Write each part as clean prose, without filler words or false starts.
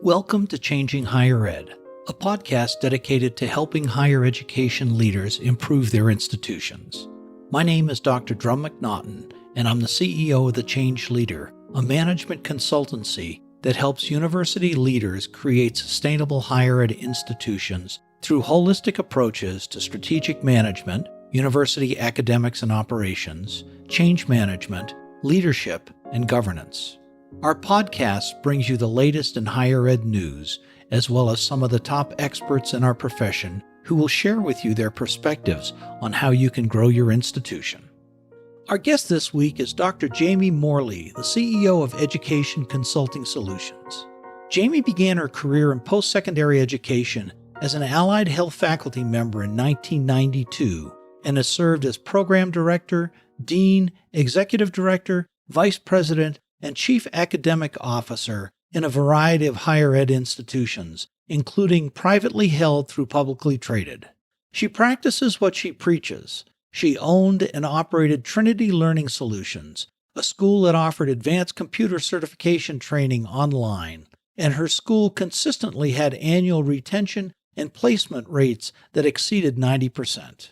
Welcome to Changing Higher Ed, a podcast dedicated to helping higher education leaders improve their institutions. My name is Dr. Drum McNaughton, and I'm the CEO of The Change Leader, a management consultancy that helps university leaders create sustainable higher ed institutions through holistic approaches to strategic management, university academics and operations, change management, leadership, and governance. Our podcast brings you the latest in higher ed news, as well as some of the top experts in our profession who will share with you their perspectives on how you can grow your institution. Our guest this week is Dr. Jamie Morley, the CEO of Education Consulting Solutions. Jamie began her career in post-secondary education as an allied health faculty member in 1992 and has served as program director, dean, executive director, vice president, and chief academic officer in a variety of higher ed institutions, including privately held through publicly traded. She practices what she preaches. She owned and operated Trinity Learning Solutions, a school that offered advanced computer certification training online, and her school consistently had annual retention and placement rates that exceeded 90%.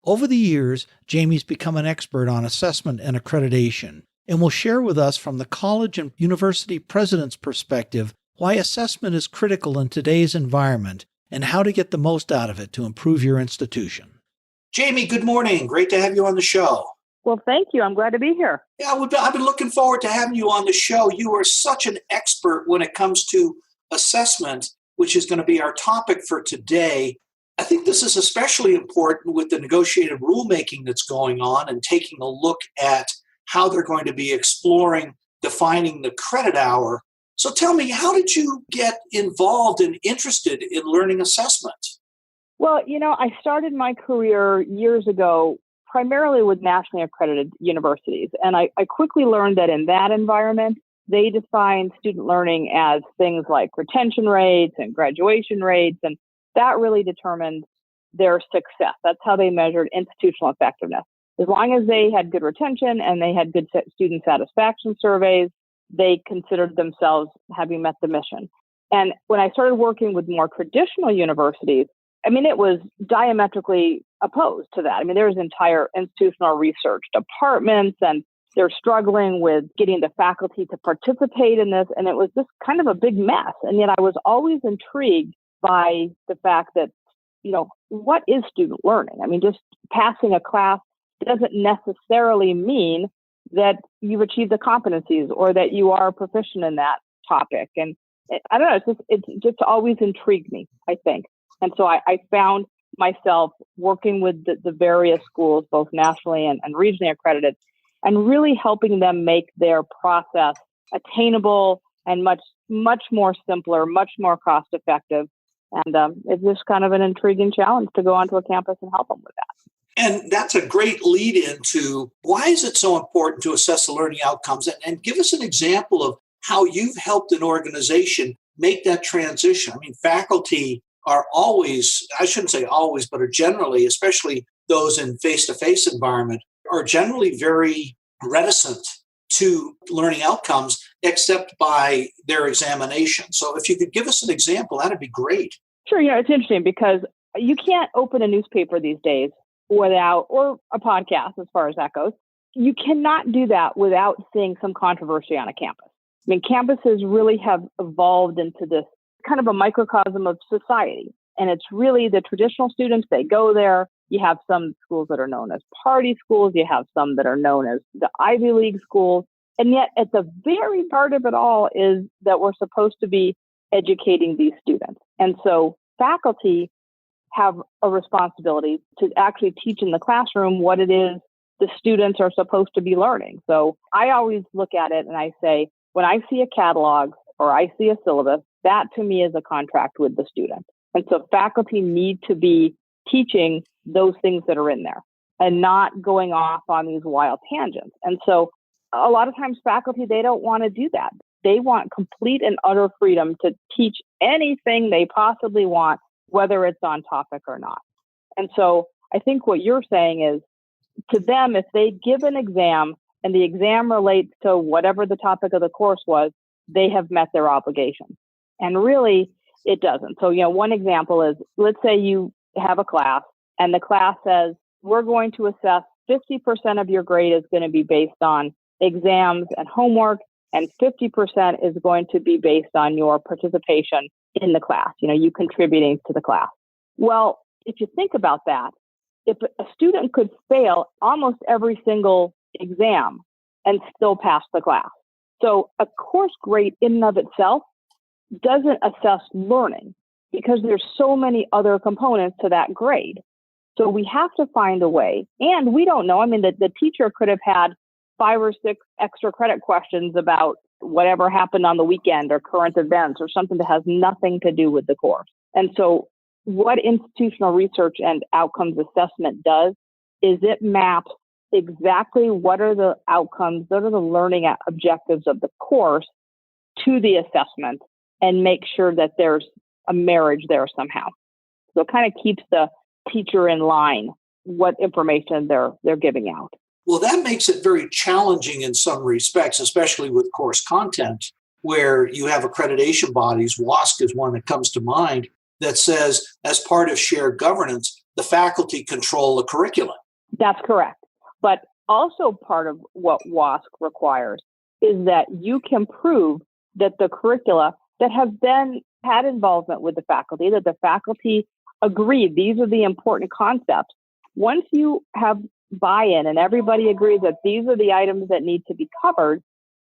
Over the years, Jamie's become an expert on assessment and accreditation, and will share with us from the college and university president's perspective why assessment is critical in today's environment and how to get the most out of it to improve your institution. Jamie, good morning. Great to have you on the show. Well, thank you. I'm glad to be here. Yeah, I've been looking forward to having you on the show. You are such an expert when it comes to assessment, which is going to be our topic for today. I think this is especially important with the negotiated rulemaking that's going on and taking a look at how they're going to be exploring defining the credit hour. So tell me, how did you get involved and interested in learning assessment? Well, I started my career years ago primarily with nationally accredited universities. And I quickly learned that in that environment, they define student learning as things like retention rates and graduation rates. And that really determined their success. That's how they measured institutional effectiveness. As long as they had good retention and they had good student satisfaction surveys, they considered themselves having met the mission. And when I started working with more traditional universities, it was diametrically opposed to that. There's entire institutional research departments, and they're struggling with getting the faculty to participate in this. And it was just kind of a big mess. And yet I was always intrigued by the fact that, what is student learning? just passing a class doesn't necessarily mean that you've achieved the competencies or that you are proficient in that topic. And I don't know, it's just always intrigued me, I think. And so I found myself working with the various schools, both nationally and regionally accredited, and really helping them make their process attainable and much, much more simpler, much more cost effective. And it's just kind of an intriguing challenge to go onto a campus and help them with that. And that's a great lead into why is it so important to assess the learning outcomes, and give us an example of how you've helped an organization make that transition. Faculty are always, I shouldn't say always, but are generally, especially those in face-to-face environment, are generally very reticent to learning outcomes except by their examination. So if you could give us an example, that'd be great. Sure. It's interesting because you can't open a newspaper these days or a podcast, as far as that goes. You cannot do that without seeing some controversy on a campus. Campuses really have evolved into this kind of a microcosm of society. And it's really the traditional students, they go there. You have some schools that are known as party schools. You have some that are known as the Ivy League schools. And yet at the very heart of it all is that we're supposed to be educating these students. And so faculty have a responsibility to actually teach in the classroom what it is the students are supposed to be learning. So I always look at it and I say, when I see a catalog or I see a syllabus, that to me is a contract with the student. And so faculty need to be teaching those things that are in there and not going off on these wild tangents. And so a lot of times faculty, they don't want to do that. They want complete and utter freedom to teach anything they possibly want, whether it's on topic or not. And so I think what you're saying is, to them, if they give an exam and the exam relates to whatever the topic of the course was, they have met their obligation. And really, it doesn't. So, one example is, let's say you have a class and the class says, we're going to assess 50% of your grade is going to be based on exams and homework, and 50% is going to be based on your participation in the class, you contributing to the class. Well, if you think about that, if a student could fail almost every single exam and still pass the class. So a course grade in and of itself doesn't assess learning because there's so many other components to that grade. So we have to find a way, and we don't know. I mean, the teacher could have had 5 or 6 extra credit questions about whatever happened on the weekend or current events or something that has nothing to do with the course. And so what institutional research and outcomes assessment does is it maps exactly what are the outcomes, what are the learning objectives of the course to the assessment, and make sure that there's a marriage there somehow. So it kind of keeps the teacher in line, what information they're giving out. Well, that makes it very challenging in some respects, especially with course content, where you have accreditation bodies. WASC is one that comes to mind that says, as part of shared governance, the faculty control the curriculum. That's correct. But also part of what WASC requires is that you can prove that the curricula that have had involvement with the faculty, that the faculty agreed these are the important concepts. Once you have buy-in and everybody agrees that these are the items that need to be covered,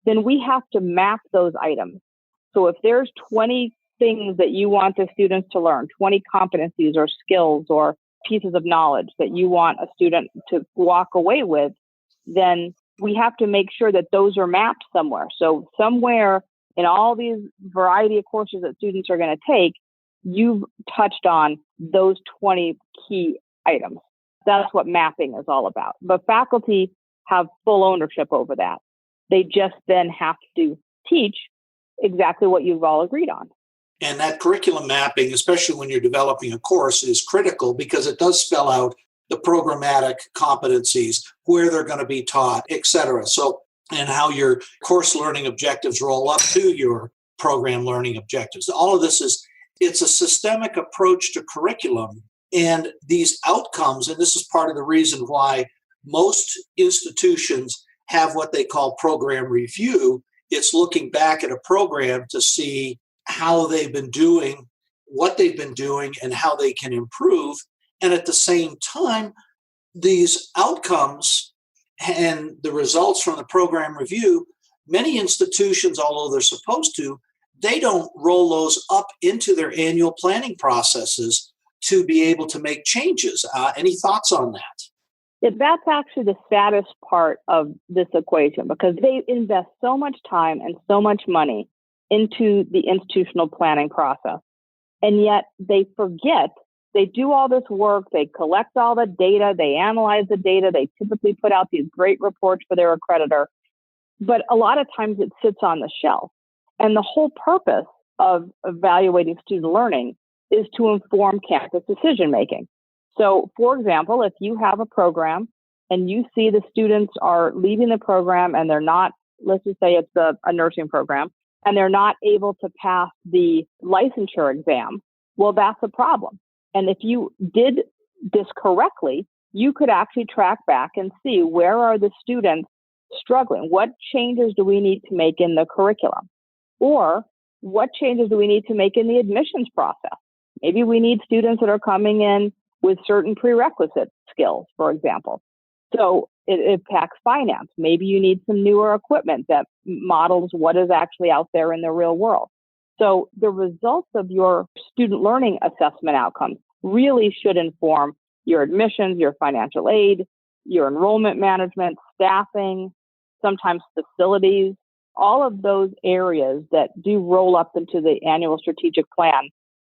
then we have to map those items. So if there's 20 things that you want the students to learn, 20 competencies or skills or pieces of knowledge that you want a student to walk away with, then we have to make sure that those are mapped somewhere. So somewhere in all these variety of courses that students are going to take, you've touched on those 20 key items. That's what mapping is all about. But faculty have full ownership over that. They just then have to teach exactly what you've all agreed on. And that curriculum mapping, especially when you're developing a course, is critical because it does spell out the programmatic competencies, where they're going to be taught, et cetera. So, and how your course learning objectives roll up to your program learning objectives. All of this it's a systemic approach to curriculum. And these outcomes, and this is part of the reason why most institutions have what they call program review. It's looking back at a program to see how they've been doing, what they've been doing, and how they can improve. And at the same time, these outcomes and the results from the program review, many institutions, although they're supposed to, they don't roll those up into their annual planning processes to be able to make changes. Any thoughts on that? Yeah, that's actually the saddest part of this equation, because they invest so much time and so much money into the institutional planning process. And yet they forget, they do all this work, they collect all the data, they analyze the data, they typically put out these great reports for their accreditor. But a lot of times it sits on the shelf. And the whole purpose of evaluating student learning is to inform campus decision making. So, for example, if you have a program and you see the students are leaving the program and they're not, let's just say it's a nursing program, and they're not able to pass the licensure exam, well, that's a problem. And if you did this correctly, you could actually track back and see where are the students struggling? What changes do we need to make in the curriculum? Or what changes do we need to make in the admissions process? Maybe we need students that are coming in with certain prerequisite skills, for example. So it impacts finance. Maybe you need some newer equipment that models what is actually out there in the real world. So the results of your student learning assessment outcomes really should inform your admissions, your financial aid, your enrollment management, staffing, sometimes facilities, all of those areas that do roll up into the annual strategic plan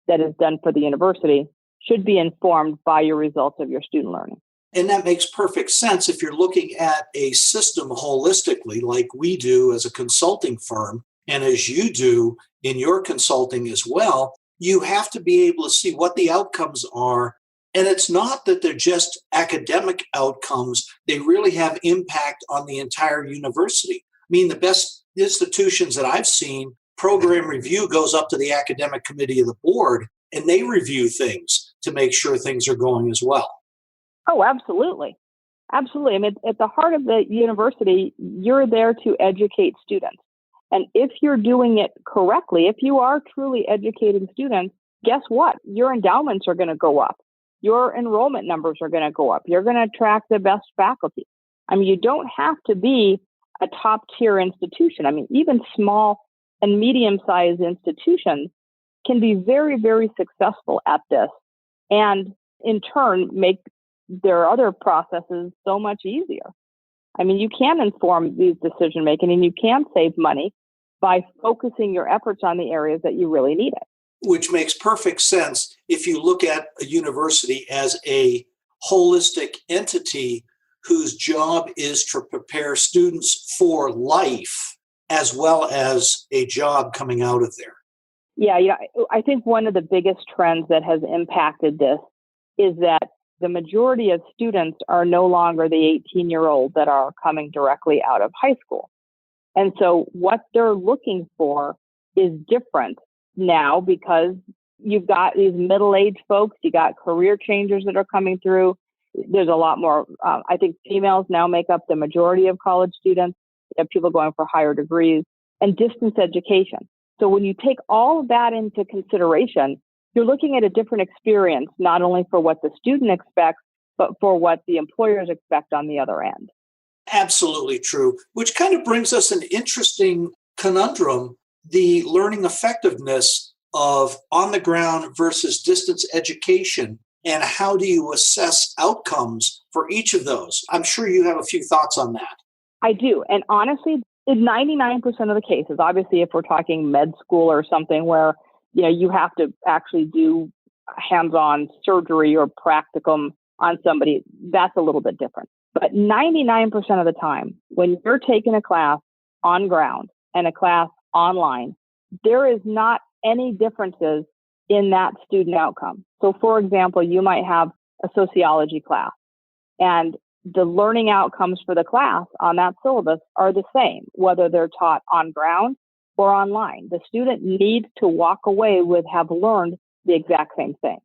that is done for the university should be informed by your results of your student learning. And that makes perfect sense if you're looking at a system holistically, like we do as a consulting firm, and as you do in your consulting as well. You have to be able to see what the outcomes are. And it's not that they're just academic outcomes. They really have impact on the entire university. I mean, the best institutions that I've seen program review goes up to the academic committee of the board, and they review things to make sure things are going as well. Oh, absolutely. Absolutely. I mean, at the heart of the university, you're there to educate students. And if you're doing it correctly, if you are truly educating students, guess what? Your endowments are going to go up. Your enrollment numbers are going to go up. You're going to attract the best faculty. I mean, you don't have to be a top tier institution. I mean, even small and medium-sized institutions can be very, very successful at this and in turn make their other processes so much easier. I mean, you can inform these decision making and you can save money by focusing your efforts on the areas that you really need it. Which makes perfect sense if you look at a university as a holistic entity whose job is to prepare students for life as well as a job coming out of there. Yeah, I think one of the biggest trends that has impacted this is that the majority of students are no longer the 18-year-old that are coming directly out of high school. And so what they're looking for is different now because you've got these middle-aged folks, you got career changers that are coming through. There's a lot more, I think females now make up the majority of college students. You have people going for higher degrees and distance education. So when you take all of that into consideration, you're looking at a different experience, not only for what the student expects, but for what the employers expect on the other end. Absolutely true, which kind of brings us an interesting conundrum, the learning effectiveness of on-the-ground versus distance education, and how do you assess outcomes for each of those? I'm sure you have a few thoughts on that. I do. And honestly, in 99% of the cases, obviously, if we're talking med school or something where you have to actually do hands-on surgery or practicum on somebody, that's a little bit different. But 99% of the time, when you're taking a class on ground and a class online, there is not any differences in that student outcome. So for example, you might have a sociology class and the learning outcomes for the class on that syllabus are the same, whether they're taught on ground or online. The student needs to walk away with have learned the exact same thing.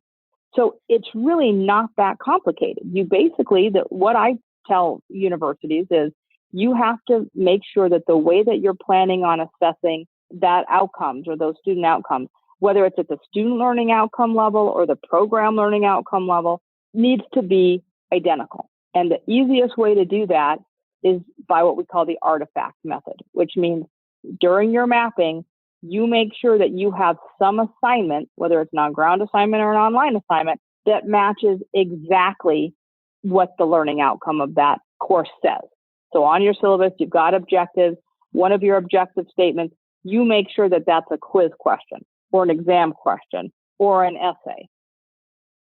So it's really not that complicated. You basically, what I tell universities is you have to make sure that the way that you're planning on assessing that outcomes or those student outcomes, whether it's at the student learning outcome level or the program learning outcome level, needs to be identical. And the easiest way to do that is by what we call the artifact method, which means during your mapping, you make sure that you have some assignment, whether it's an on-ground assignment or an online assignment, that matches exactly what the learning outcome of that course says. So on your syllabus, you've got objectives. One of your objective statements, you make sure that that's a quiz question or an exam question or an essay.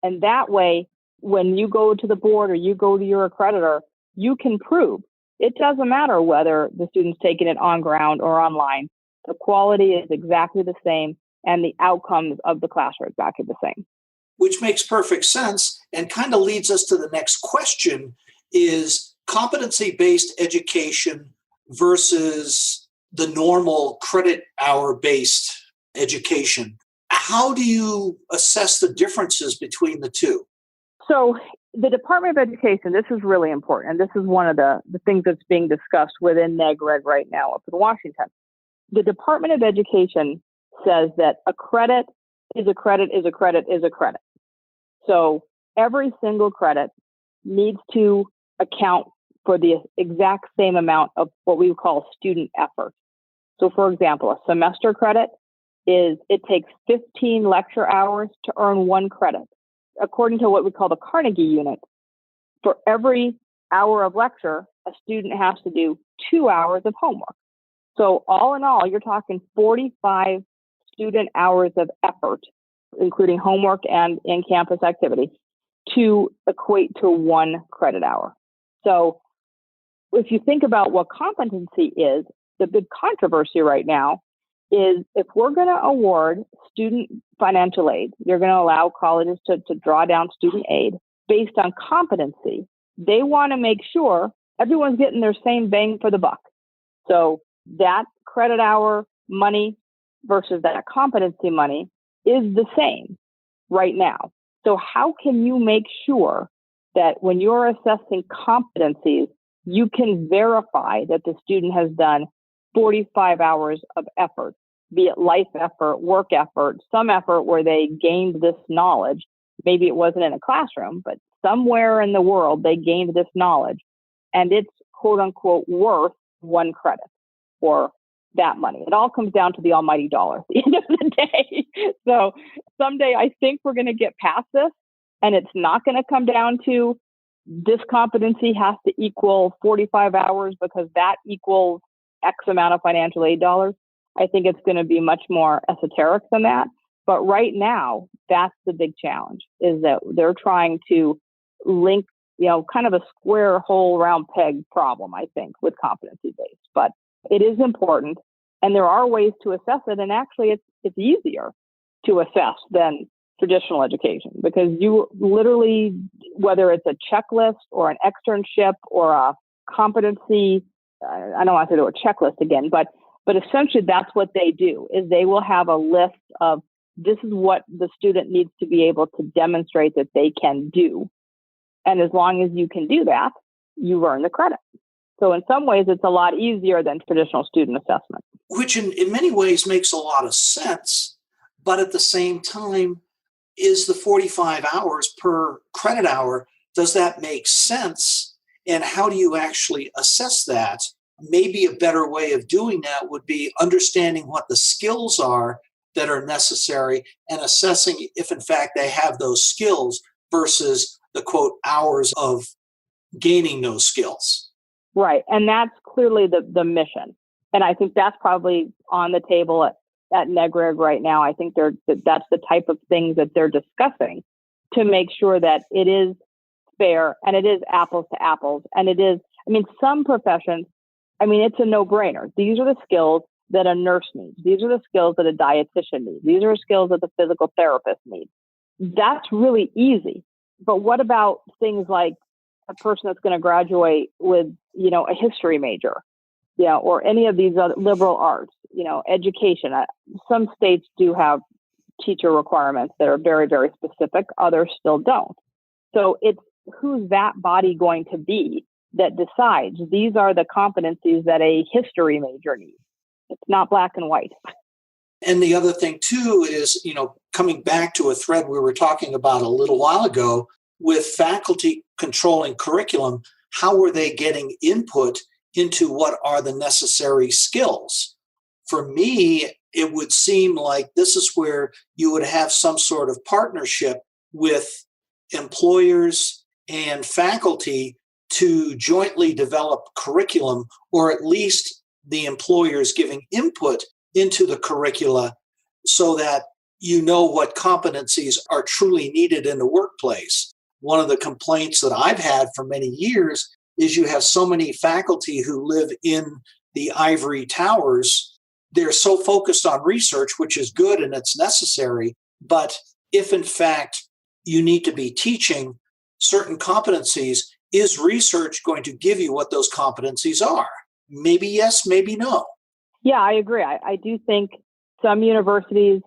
And that way, when you go to the board or you go to your accreditor, you can prove it doesn't matter whether the student's taking it on ground or online. The quality is exactly the same and the outcomes of the class are exactly the same. Which makes perfect sense and kind of leads us to the next question is competency-based education versus the normal credit hour-based education. How do you assess the differences between the two? So the Department of Education, this is really important, and this is one of the things that's being discussed within NEGRED right now up in Washington. The Department of Education says that a credit is a credit is a credit is a credit. So every single credit needs to account for the exact same amount of what we would call student effort. So for example, a semester credit it takes 15 lecture hours to earn 1 credit. According to what we call the Carnegie unit, for every hour of lecture, a student has to do 2 hours of homework. So all in all, you're talking 45 student hours of effort, including homework and in-campus activity, to equate to 1 credit hour. So if you think about what competency is, the big controversy right now is if we're going to award student financial aid, you're going to allow colleges to draw down student aid based on competency. They want to make sure everyone's getting their same bang for the buck. So that credit hour money versus that competency money is the same right now. So how can you make sure that when you're assessing competencies, you can verify that the student has done 45 hours of effort, be it life effort, work effort, some effort where they gained this knowledge. Maybe it wasn't in a classroom, but somewhere in the world they gained this knowledge, and it's quote unquote worth one credit or that money. It all comes down to the almighty dollar at the end of the day. So someday I think we're going to get past this, and it's not going to come down to this competency has to equal 45 hours because that equals X amount of financial aid dollars. I think it's going to be much more esoteric than that. But right now, that's the big challenge, is that they're trying to link, kind of a square hole round peg problem, I think, with competency based. But it is important, and there are ways to assess it. And actually, it's easier to assess than traditional education, because you literally, whether it's a checklist or an externship or a competency, I don't want to do a checklist again, but essentially that's what they do, is they will have a list of this is what the student needs to be able to demonstrate that they can do. And as long as you can do that, you earn the credit. So in some ways, it's a lot easier than traditional student assessment. Which in many ways makes a lot of sense, but at the same time, is the 45 hours per credit hour, does that make sense? And how do you actually assess that? Maybe a better way of doing that would be understanding what the skills are that are necessary and assessing if in fact they have those skills versus the quote hours of gaining those skills. Right. And that's clearly the mission. And I think that's probably on the table at NEGRIG right now. I think that's the type of things that they're discussing to make sure that it is fair and it is apples to apples. And it is, some professions, it's a no-brainer. These are the skills that a nurse needs. These are the skills that a dietitian needs. These are skills that the physical therapist needs. That's really easy. But what about things like a person that's going to graduate with, a history major, or any of these other liberal arts, education? Some states do have teacher requirements that are very, very specific. Others still don't. So it's who's that body going to be that decides these are the competencies that a history major needs. It's not black and white. And the other thing, too, is, coming back to a thread we were talking about a little while ago with faculty controlling curriculum, how are they getting input into what are the necessary skills? For me, it would seem like this is where you would have some sort of partnership with employers and faculty to jointly develop curriculum, or at least the employers giving input into the curricula so that what competencies are truly needed in the workplace. One of the complaints that I've had for many years is you have so many faculty who live in the ivory towers. They're so focused on research, which is good and it's necessary. But if in fact you need to be teaching certain competencies, is research going to give you what those competencies are? Maybe yes, maybe no. Yeah, I agree. I do think some universities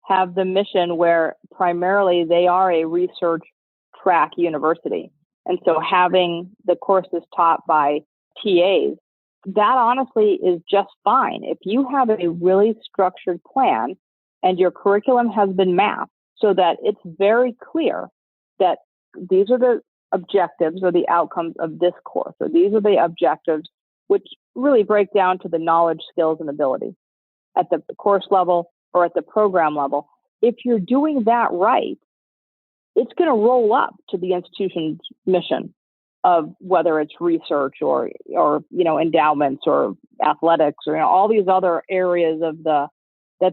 have the mission where primarily they are a research track university. And so having the courses taught by TAs, that honestly is just fine. If you have a really structured plan and your curriculum has been mapped so that it's very clear that these are the objectives or the outcomes of this course, or these are the objectives which really break down to the knowledge, skills, and ability at the course level or at the program level. If you're doing that right, it's going to roll up to the institution's mission of whether it's research or endowments or athletics or all these other areas of the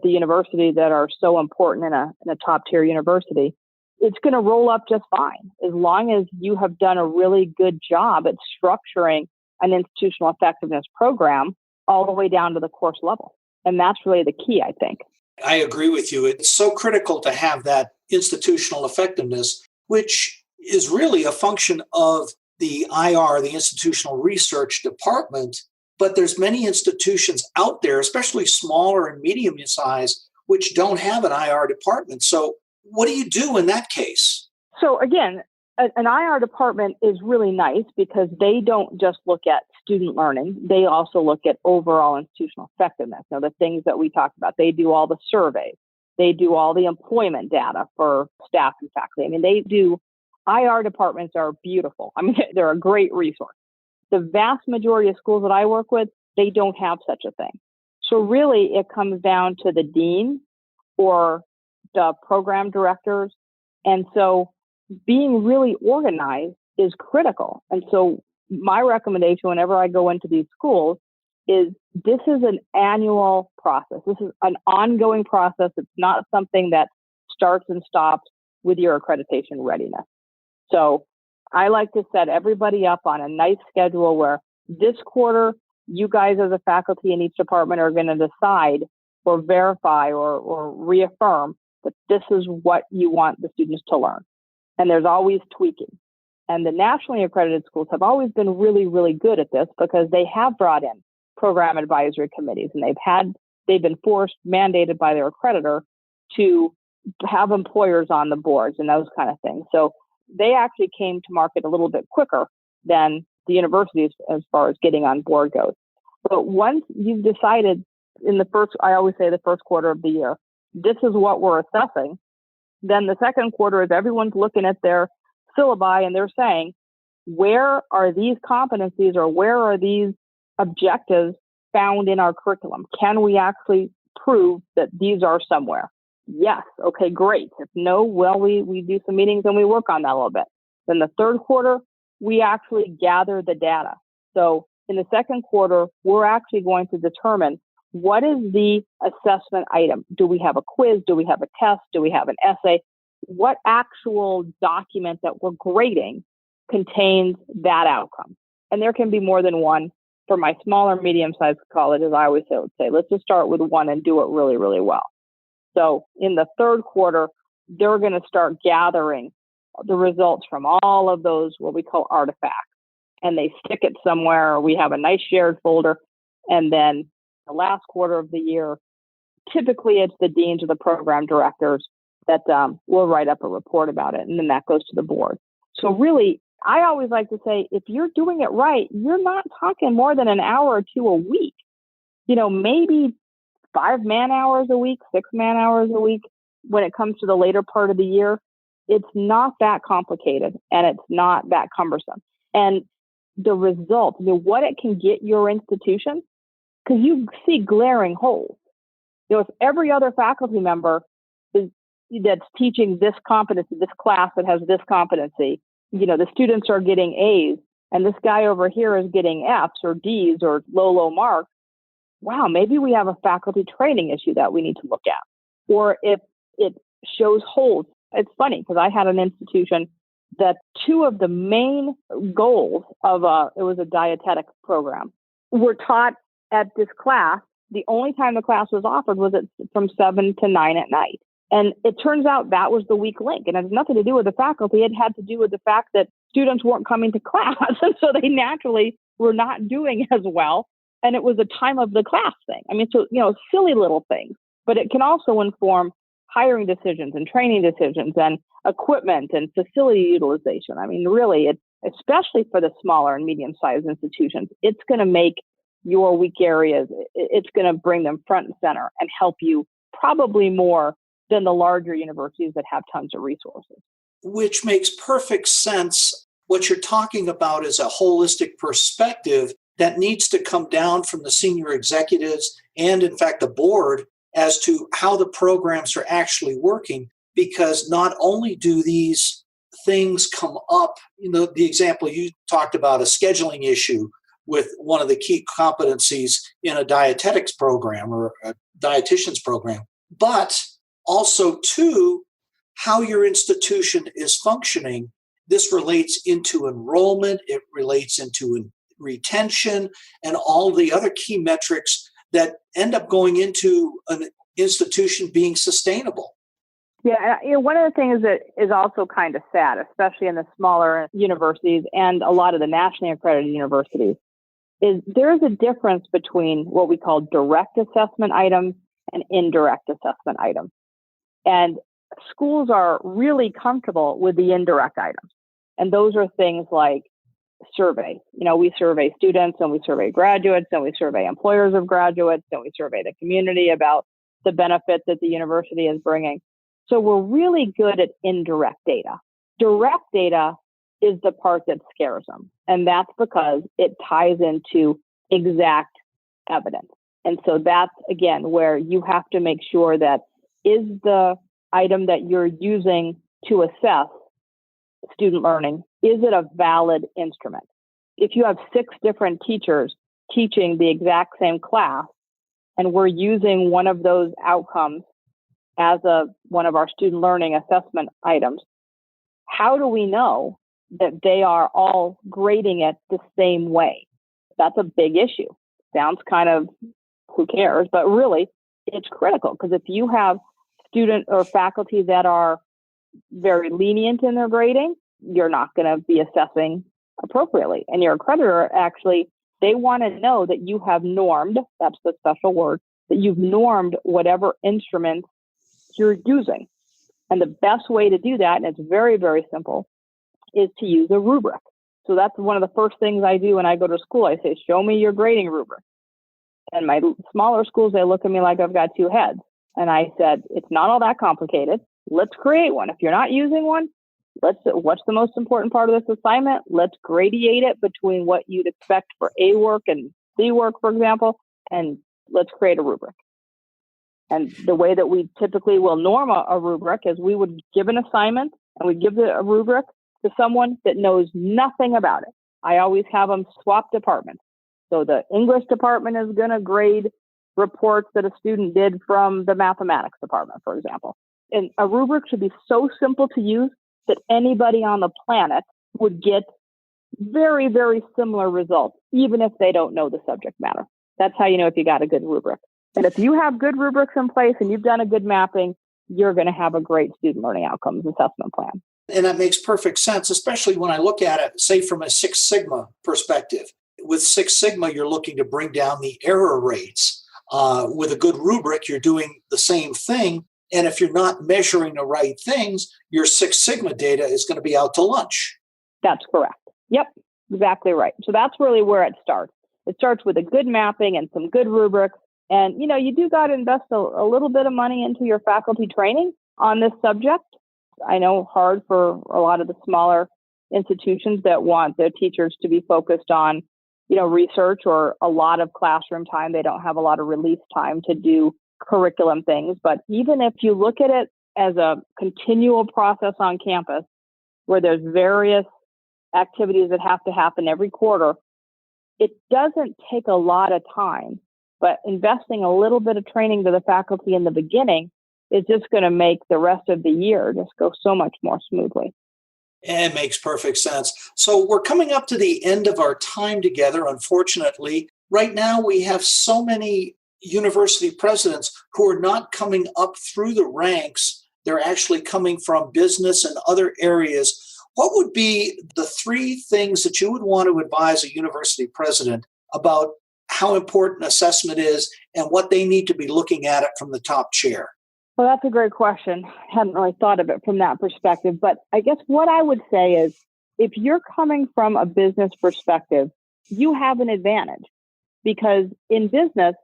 university that are so important in a top tier university. It's going to roll up just fine as long as you have done a really good job at structuring an institutional effectiveness program all the way down to the course level. And that's really the key, I think. I agree with you. It's so critical to have that institutional effectiveness, which is really a function of the IR, the institutional research department. but there's many institutions out there, especially smaller and medium size, which don't have an IR department. So what do you do in that case? So again, an IR department is really nice because they don't just look at student learning. They also look at overall institutional effectiveness. Now, the things that we talked about, they do all the surveys. They do all the employment data for staff and faculty. I mean, IR departments are beautiful. I mean, they're a great resource. The vast majority of schools that I work with, they don't have such a thing. So really, it comes down to the dean or the program directors. And so being really organized is critical. And so my recommendation whenever I go into these schools is this is an annual process. This is an ongoing process. It's not something that starts and stops with your accreditation readiness. So I like to set everybody up on a nice schedule where this quarter, you guys as a faculty in each department are going to decide or verify or reaffirm that this is what you want the students to learn. And there's always tweaking. And the nationally accredited schools have always been really, really good at this because they have brought in program advisory committees and they've been mandated by their accreditor to have employers on the boards and those kind of things. So they actually came to market a little bit quicker than the universities as far as getting on board goes. But once you've decided I always say the first quarter of the year, this is what we're assessing, then the second quarter is everyone's looking at their syllabi and they're saying, where are these competencies or where are these objectives found in our curriculum? Can we actually prove that these are somewhere? Yes. Okay, great. If no, well, we do some meetings and we work on that a little bit. Then the third quarter, we actually gather the data. So in the second quarter, we're actually going to determine what is the assessment item. Do we have a quiz? Do we have a test? Do we have an essay? What actual document that we're grading contains that outcome? And there can be more than one. For my smaller, medium-sized colleges, I always say, let's just start with one and do it really, really well. So in the third quarter, they're going to start gathering the results from all of those, what we call artifacts, and they stick it somewhere. We have a nice shared folder. And then the last quarter of the year, typically it's the deans or the program directors that will write up a report about it. And then that goes to the board. So really, I always like to say, if you're doing it right, you're not talking more than an hour or two a week. Maybe 5 man-hours a week, 6 man-hours a week. When it comes to the later part of the year, it's not that complicated and it's not that cumbersome. And the result, what it can get your institution, because you see glaring holes. If every other faculty member that's teaching this competency, this class that has this competency, the students are getting A's and this guy over here is getting F's or D's or low marks. Wow, maybe we have a faculty training issue that we need to look at. Or if it shows holes. It's funny because I had an institution that 2 of the main goals of it was a dietetic program were taught at this class. The only time the class was offered was from 7 to 9 at night. And it turns out that was the weak link. And it had nothing to do with the faculty. It had to do with the fact that students weren't coming to class. And so they naturally were not doing as well. And it was a time of the class thing. I mean, so, silly little things. But it can also inform hiring decisions and training decisions and equipment and facility utilization. I mean, really, especially for the smaller and medium-sized institutions, it's going to make your weak areas, it's going to bring them front and center and help you probably more than the larger universities that have tons of resources. Which makes perfect sense. What you're talking about is a holistic perspective that needs to come down from the senior executives and, in fact, the board as to how the programs are actually working, because not only do these things come up, the example you talked about, a scheduling issue with one of the key competencies in a dietetics program or a dietitian's program, but also, too, how your institution is functioning. This relates into enrollment, it relates into retention, and all the other key metrics that end up going into an institution being sustainable. Yeah, one of the things that is also kind of sad, especially in the smaller universities and a lot of the nationally accredited universities, is there is a difference between what we call direct assessment items and indirect assessment items. And schools are really comfortable with the indirect items. And those are things like surveys. We survey students and we survey graduates and we survey employers of graduates and we survey the community about the benefits that the university is bringing. So we're really good at indirect data. Direct data is the part that scares them. And that's because it ties into exact evidence. And so that's, again, where you have to make sure that is the item that you're using to assess student learning, is it a valid instrument? If you have 6 different teachers teaching the exact same class, and we're using one of those outcomes as one of our student learning assessment items, how do we know that they are all grading it the same way? That's a big issue. Sounds kind of, who cares? But really, it's critical, because if you have student or faculty that are very lenient in their grading, you're not going to be assessing appropriately. And your accreditor, actually, they want to know that you have normed, that's the special word, that you've normed whatever instruments you're using. And the best way to do that, and it's very, very simple, is to use a rubric. So that's one of the first things I do when I go to school. I say, show me your grading rubric. And my smaller schools, they look at me like I've got 2 heads. And I said, it's not all that complicated. Let's create one. If you're not using one, what's the most important part of this assignment? Let's gradiate it between what you'd expect for A work and C work, for example, and let's create a rubric. And the way that we typically will norm a rubric is we would give an assignment and we give a rubric to someone that knows nothing about it. I always have them swap departments. So the English department is going to grade reports that a student did from the mathematics department, for example. And a rubric should be so simple to use that anybody on the planet would get very, very similar results, even if they don't know the subject matter. That's how you know if you got a good rubric. And if you have good rubrics in place and you've done a good mapping, you're going to have a great student learning outcomes assessment plan. And that makes perfect sense, especially when I look at it, say, from a Six Sigma perspective. With Six Sigma, you're looking to bring down the error rates. With a good rubric, you're doing the same thing. And if you're not measuring the right things, your Six Sigma data is going to be out to lunch. That's correct. Yep, exactly right. So that's really where it starts. It starts with a good mapping and some good rubrics. And, you do got to invest a little bit of money into your faculty training on this subject. I know hard for a lot of the smaller institutions that want their teachers to be focused on, research or a lot of classroom time. They don't have a lot of release time to do curriculum things. But even if you look at it as a continual process on campus, where there's various activities that have to happen every quarter, it doesn't take a lot of time. But investing a little bit of training to the faculty in the beginning is just going to make the rest of the year just go so much more smoothly. It makes perfect sense. So we're coming up to the end of our time together, unfortunately. Right now, we have so many university presidents who are not coming up through the ranks. They're actually coming from business and other areas. What would be the 3 things that you would want to advise a university president about how important assessment is and what they need to be looking at it from the top chair? Well, that's a great question. I hadn't really thought of it from that perspective. But I guess what I would say is, if you're coming from a business perspective, you have an advantage, because in business,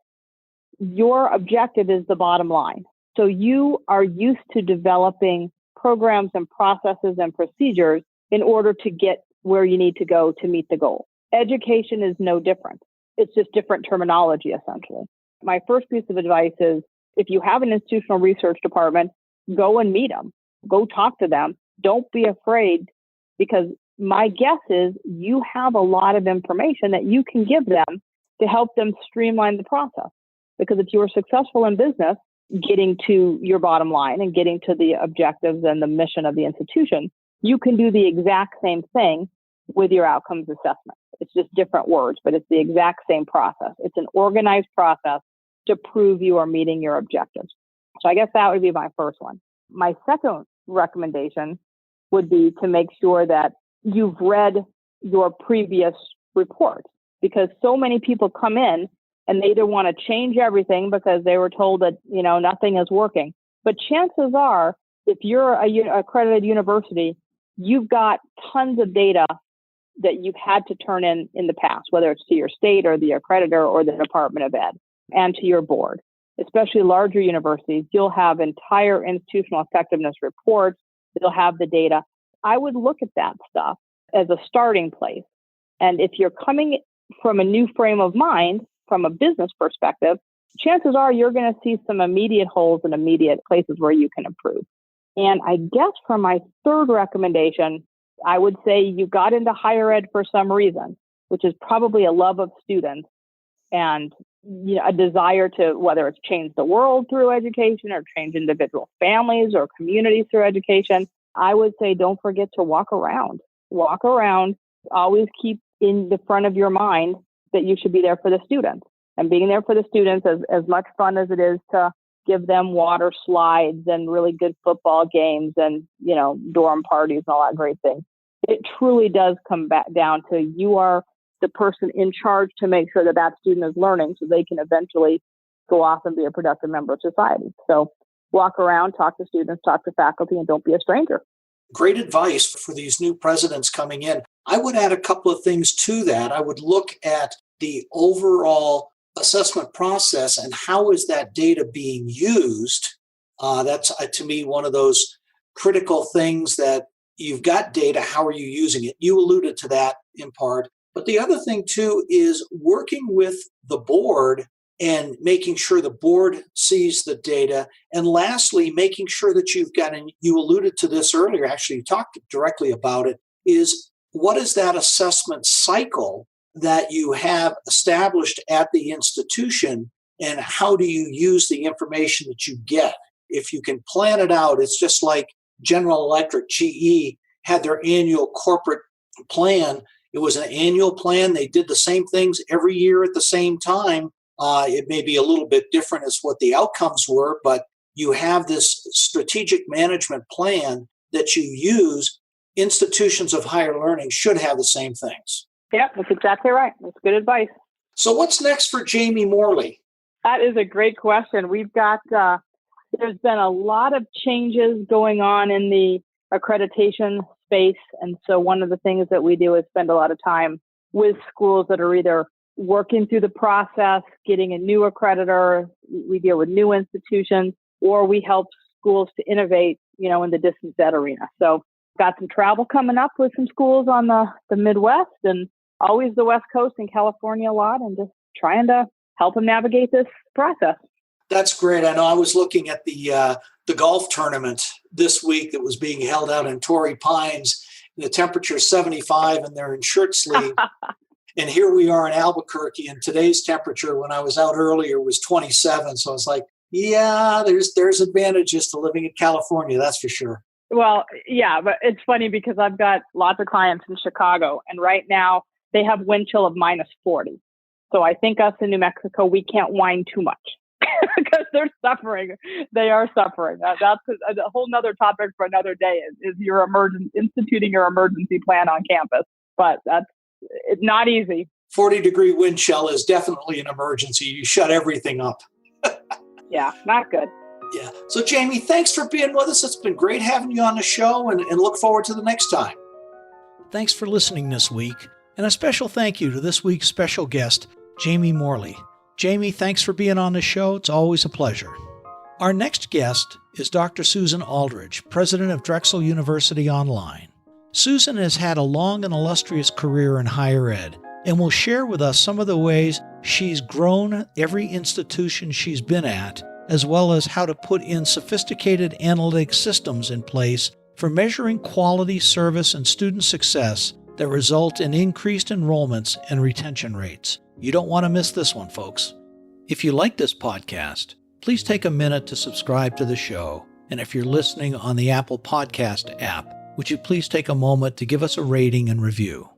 your objective is the bottom line. So you are used to developing programs and processes and procedures in order to get where you need to go to meet the goal. Education is no different. It's just different terminology, essentially. My first piece of advice is, if you have an institutional research department, go and meet them. Go talk to them. Don't be afraid, because my guess is you have a lot of information that you can give them to help them streamline the process. Because if you are successful in business, getting to your bottom line and getting to the objectives and the mission of the institution, you can do the exact same thing with your outcomes assessment. It's just different words, but it's the exact same process. It's an organized process to prove you are meeting your objectives. So I guess that would be my first one. My second recommendation would be to make sure that you've read your previous reports. because so many people come in and they either want to change everything because they were told that, nothing is working. But chances are, if you're a accredited university, you've got tons of data that you've had to turn in the past, whether it's to your state or the accreditor or the Department of Ed, and to your board. Especially larger universities, you'll have entire institutional effectiveness reports. You'll have the data. I would look at that stuff as a starting place. And if you're coming from a new frame of mind, from a business perspective, chances are you're going to see some immediate holes and immediate places where you can improve. And I guess for my third recommendation, I would say you got into higher ed for some reason, which is probably a love of students and a desire to, whether it's change the world through education or change individual families or communities through education. I would say don't forget to walk around. Walk around. Always keep in the front of your mind that you should be there for the students. And being there for the students, as much fun as it is to give them water slides and really good football games and, dorm parties and all that great thing. It truly does come back down to you are the person in charge to make sure that student is learning so they can eventually go off and be a productive member of society. So walk around, talk to students, talk to faculty, and don't be a stranger. Great advice for these new presidents coming in. I would add a couple of things to that. I would look at the overall assessment process and how is that data being used. That's, to me, one of those critical things that you've got data. How are you using it? You alluded to that in part. But the other thing, too, is working with the board and making sure the board sees the data. And lastly, making sure that you've got, and you alluded to this earlier, actually, you talked directly about it, is what is that assessment cycle that you have established at the institution, and how do you use the information that you get? If you can plan it out, it's just like General Electric, GE, had their annual corporate plan. It was an annual plan. They did the same things every year at the same time. It may be a little bit different as what the outcomes were, but you have this strategic management plan that you use. Institutions of higher learning should have the same things. Yeah, that's exactly right. That's good advice. So what's next for Jamie Morley? That is a great question. We've got, there's been a lot of changes going on in the accreditation space. And so one of the things that we do is spend a lot of time with schools that are either working through the process, getting a new accreditor. We deal with new institutions, or we help schools to innovate, in the distance ed arena. So got some travel coming up with some schools on the Midwest and always the West Coast and California a lot, and just trying to help them navigate this process. That's great. I know I was looking at the golf tournament this week that was being held out in Torrey Pines. The temperature is 75 and they're in shirt sleeve. And here we are in Albuquerque, and today's temperature when I was out earlier was 27. So I was like, yeah, there's advantages to living in California, that's for sure. Well, yeah, but it's funny because I've got lots of clients in Chicago, and right now they have wind chill of minus 40. So I think us in New Mexico, we can't whine too much because they're suffering. They are suffering. That's a whole nother topic for another day is instituting your emergency plan on campus. But it's not easy. 40-degree wind chill is definitely an emergency. You shut everything up. Yeah, not good. Yeah. So, Jamie, thanks for being with us. It's been great having you on the show, and look forward to the next time. Thanks for listening this week, and a special thank you to this week's special guest, Jamie Morley. Jamie, thanks for being on the show. It's always a pleasure. Our next guest is Dr. Susan Aldridge, president of Drexel University Online. Susan has had a long and illustrious career in higher ed and will share with us some of the ways she's grown every institution she's been at, as well as how to put in sophisticated analytic systems in place for measuring quality, service, and student success that result in increased enrollments and retention rates. You don't want to miss this one, folks. If you like this podcast, please take a minute to subscribe to the show. And if you're listening on the Apple Podcast app, would you please take a moment to give us a rating and review?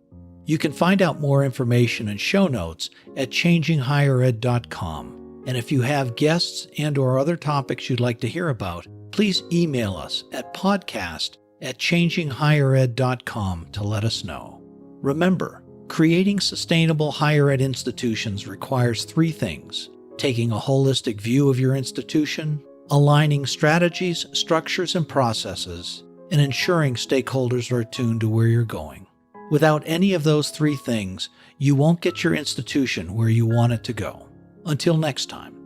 You can find out more information and show notes at changinghighered.com. And if you have guests and/or other topics you'd like to hear about, please email us at podcast@changinghighered.com to let us know. Remember, Creating sustainable higher ed institutions requires three things: taking a holistic view of your institution, aligning strategies, structures, and processes, and ensuring stakeholders are attuned to where you're going. Without any of those three things, you won't get your institution where you want it to go. Until next time.